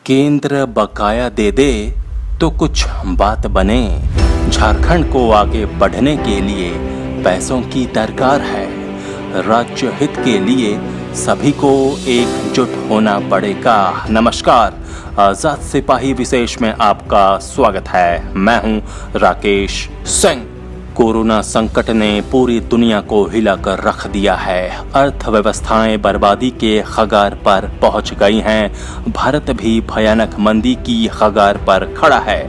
केंद्र बकाया दे दे तो कुछ बात बने। झारखंड को आगे बढ़ने के लिए पैसों की दरकार है। राज्य हित के लिए सभी को एकजुट होना पड़ेगा। नमस्कार, आजाद सिपाही विशेष में आपका स्वागत है। मैं हूं राकेश सिंह। कोरोना संकट ने पूरी दुनिया को हिलाकर रख दिया है। अर्थव्यवस्थाएं बर्बादी के कगार पर पहुंच गई हैं। भारत भी भयानक मंदी की कगार पर खड़ा है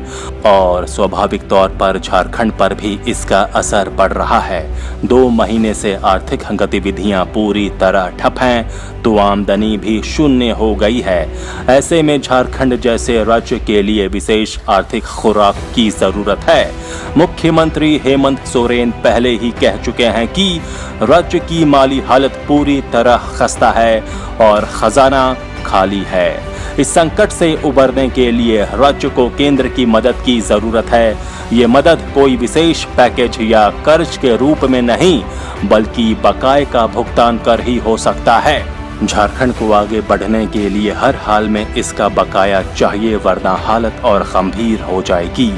और स्वाभाविक तौर पर झारखंड पर भी इसका असर पड़ रहा है। 2 महीने से आर्थिक गतिविधियां पूरी तरह ठप हैं, तो आमदनी भी शून्य हो गई है। ऐसे में झारखंड जैसे राज्य के लिए विशेष आर्थिक खुराक की जरूरत है। मुख्यमंत्री हेमंत सोरेन पहले ही कह चुके हैं कि राज्य की माली हालत पूरी तरह खस्ता है और खजाना खाली है। इस संकट से उबरने के लिए राज्य को केंद्र की मदद की जरूरत है। ये मदद कोई विशेष पैकेज या कर्ज के रूप में नहीं, बल्कि बकाये का भुगतान कर ही हो सकता है। झारखंड को आगे बढ़ने के लिए हर हाल में इसका बकाया चाहिए, वरना हालत और गंभीर हो जाएगी।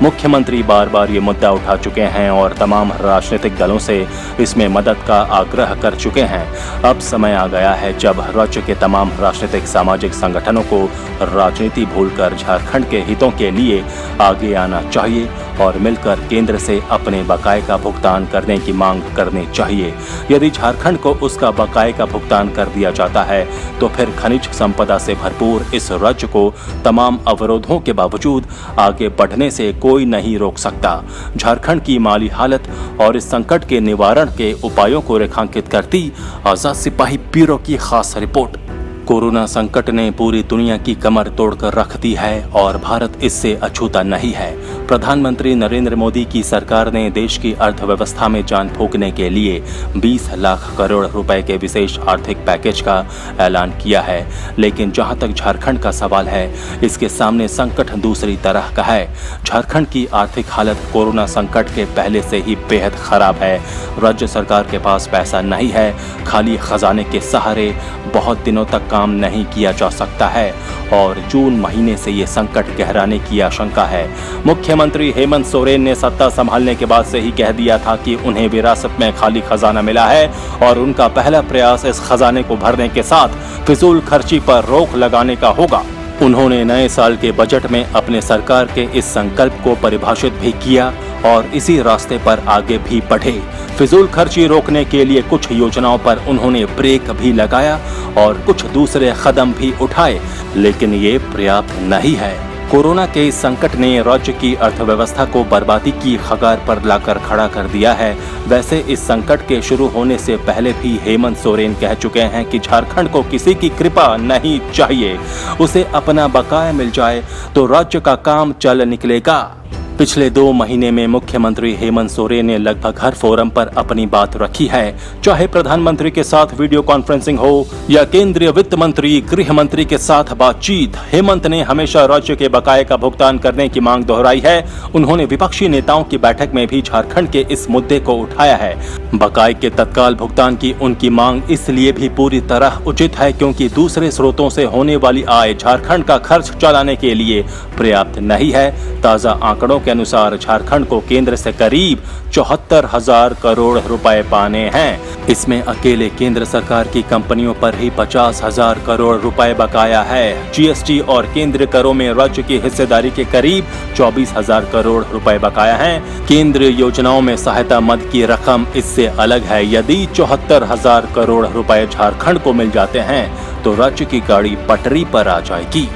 मुख्यमंत्री बार बार ये मुद्दा उठा चुके हैं और तमाम राजनीतिक दलों से इसमें मदद का आग्रह कर चुके हैं। अब समय आ गया है जब राज्य के तमाम राजनीतिक सामाजिक संगठनों को राजनीति भूलकर झारखंड के हितों के लिए आगे आना चाहिए और मिलकर केंद्र से अपने बकाये का भुगतान करने की मांग करनी चाहिए। यदि झारखंड को उसका बकाये का भुगतान कर दिया जाता है तो फिर खनिज संपदा से भरपूर इस राज्य को तमाम अवरोधों के बावजूद आगे बढ़ने से कोई नहीं रोक सकता। झारखंड की माली हालत और इस संकट के निवारण के उपायों को रेखांकित करती आजाद सिपाही ब्यूरो की खास रिपोर्ट। कोरोना संकट ने पूरी दुनिया की कमर तोड़कर रख दी है और भारत इससे अछूता नहीं है। प्रधानमंत्री नरेंद्र मोदी की सरकार ने देश की अर्थव्यवस्था में जान फूंकने के लिए 20 लाख करोड़ रुपए के विशेष आर्थिक पैकेज का ऐलान किया है। लेकिन जहां तक झारखंड का सवाल है, इसके सामने संकट दूसरी तरह का है। झारखंड की आर्थिक हालत कोरोना संकट के पहले से ही बेहद खराब है। राज्य सरकार के पास पैसा नहीं है, खाली खजाने के सहारे बहुत दिनों तक काम नहीं किया जा सकता है और जून महीने से ये संकट गहराने की आशंका है। मुख्यमंत्री हेमंत सोरेन ने सत्ता संभालने के बाद से ही कह दिया था कि उन्हें विरासत में खाली खजाना मिला है और उनका पहला प्रयास इस खजाने को भरने के साथ फिजूल खर्ची पर रोक लगाने का होगा। उन्होंने नए साल के बजट में अपने सरकार के इस संकल्प को परिभाषित भी किया और इसी रास्ते पर आगे भी बढ़े। फिजूल खर्ची रोकने के लिए कुछ योजनाओं पर उन्होंने ब्रेक भी लगाया और कुछ दूसरे कदम भी उठाए, लेकिन ये पर्याप्त नहीं है। कोरोना के इस संकट ने राज्य की अर्थव्यवस्था को बर्बादी की कगार पर लाकर खड़ा कर दिया है। वैसे इस संकट के शुरू होने से पहले भी हेमंत सोरेन कह चुके हैं कि झारखंड को किसी की कृपा नहीं चाहिए, उसे अपना बकाया मिल जाए तो राज्य का काम चल निकलेगा। पिछले 2 महीने में मुख्यमंत्री हेमंत सोरेन ने लगभग हर फोरम पर अपनी बात रखी है। चाहे प्रधानमंत्री के साथ वीडियो कॉन्फ्रेंसिंग हो या केंद्रीय वित्त मंत्री, गृह मंत्री के साथ बातचीत, हेमंत ने हमेशा राज्य के बकाये का भुगतान करने की मांग दोहराई है। उन्होंने विपक्षी नेताओं की बैठक में भी झारखंड के इस मुद्दे को उठाया है। बकाये के तत्काल भुगतान की उनकी मांग इसलिए भी पूरी तरह उचित है क्योंकि दूसरे स्रोतों से होने वाली आय झारखंड का खर्च चलाने के लिए पर्याप्त नहीं है। ताजा आंकड़ों के अनुसार झारखंड को केंद्र से करीब 74,000 करोड़ रुपए पाने हैं। इसमें अकेले केंद्र सरकार की कंपनियों पर ही 50,000 करोड़ रुपए बकाया है। जीएसटी और केंद्रीय करों में राज्य की हिस्सेदारी के करीब 24,000 करोड़ रुपए बकाया हैं। केंद्रीय योजनाओं में सहायता मद की रकम इससे अलग है। यदि 74,000 करोड़ रुपए झारखंड को मिल जाते हैं तो राज्य की गाड़ी पटरी पर आ जाएगी।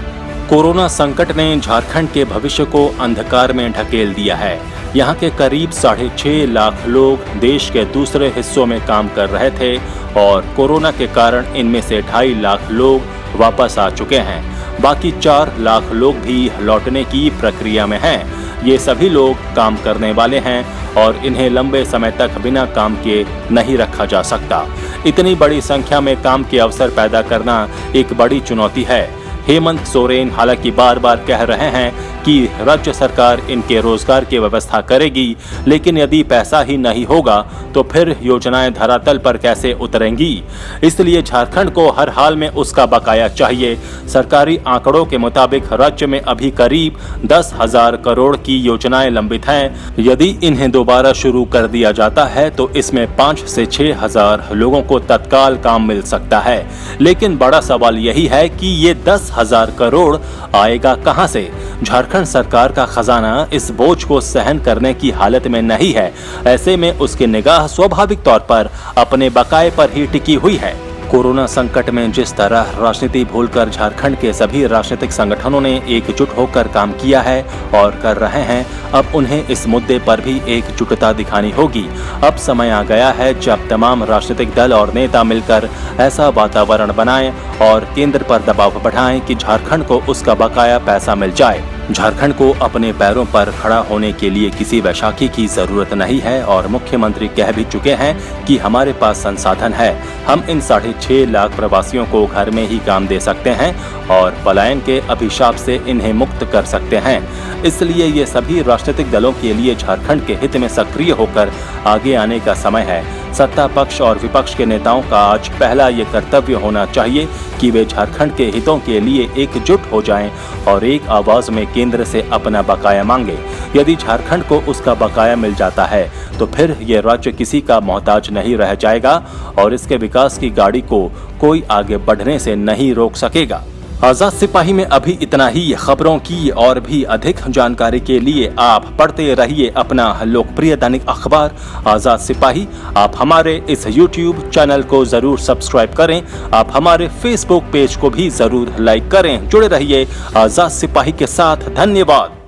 कोरोना संकट ने झारखंड के भविष्य को अंधकार में ढकेल दिया है। यहाँ के करीब 6.5 लाख लोग देश के दूसरे हिस्सों में काम कर रहे थे और कोरोना के कारण इनमें से 2.5 लाख लोग वापस आ चुके हैं। बाकी 4 लाख लोग भी लौटने की प्रक्रिया में हैं। ये सभी लोग काम करने वाले हैं और इन्हें लंबे समय तक बिना काम के नहीं रखा जा सकता। इतनी बड़ी संख्या में काम के अवसर पैदा करना एक बड़ी चुनौती है। हेमंत सोरेन हालांकि बार बार कह रहे हैं कि राज्य सरकार इनके रोजगार की व्यवस्था करेगी, लेकिन यदि पैसा ही नहीं होगा तो फिर योजनाएं धरातल पर कैसे उतरेंगी। इसलिए झारखंड को हर हाल में उसका बकाया चाहिए। सरकारी आंकड़ों के मुताबिक राज्य में अभी करीब 10,000 करोड़ की योजनाएं लंबित हैं। यदि इन्हें दोबारा शुरू कर दिया जाता है तो इसमें 5 से 6,000 लोगों को तत्काल काम मिल सकता है। लेकिन बड़ा सवाल यही है कि ये 10,000 करोड़ आएगा कहां से। झारखंड सरकार का खजाना इस बोझ को सहन करने की हालत में नहीं है। ऐसे में उसकी निगाह स्वाभाविक तौर पर अपने बकाये पर ही टिकी हुई है। कोरोना संकट में जिस तरह राजनीति भूलकर झारखंड के सभी राजनीतिक संगठनों ने एकजुट होकर काम किया है और कर रहे हैं, अब उन्हें इस मुद्दे पर भी एकजुटता दिखानी होगी। अब समय आ गया है जब तमाम राजनीतिक दल और नेता मिलकर ऐसा वातावरण बनाएं और केंद्र पर दबाव बढ़ाएं कि झारखंड को उसका बकाया पैसा मिल जाए। झारखंड को अपने पैरों पर खड़ा होने के लिए किसी वैशाखी की जरूरत नहीं है और मुख्यमंत्री कह भी चुके हैं कि हमारे पास संसाधन है। हम इन 6.5 लाख प्रवासियों को घर में ही काम दे सकते हैं और पलायन के अभिशाप से इन्हें मुक्त कर सकते हैं। इसलिए ये सभी राजनीतिक दलों के लिए झारखंड के हित में सक्रिय होकर आगे आने का समय है। सत्ता पक्ष और विपक्ष के नेताओं का आज पहला ये कर्तव्य होना चाहिए कि वे झारखंड के हितों के लिए एकजुट हो जाएं और एक आवाज में केंद्र से अपना बकाया मांगे। यदि झारखंड को उसका बकाया मिल जाता है तो फिर ये राज्य किसी का मोहताज नहीं रह जाएगा और इसके विकास की गाड़ी को कोई आगे बढ़ने से नहीं रोक सकेगा। आजाद सिपाही में अभी इतना ही। खबरों की और भी अधिक जानकारी के लिए आप पढ़ते रहिए अपना लोकप्रिय दैनिक अखबार आजाद सिपाही। आप हमारे इस YouTube चैनल को जरूर सब्सक्राइब करें। आप हमारे Facebook पेज को भी जरूर लाइक करें। जुड़े रहिए आजाद सिपाही के साथ। धन्यवाद।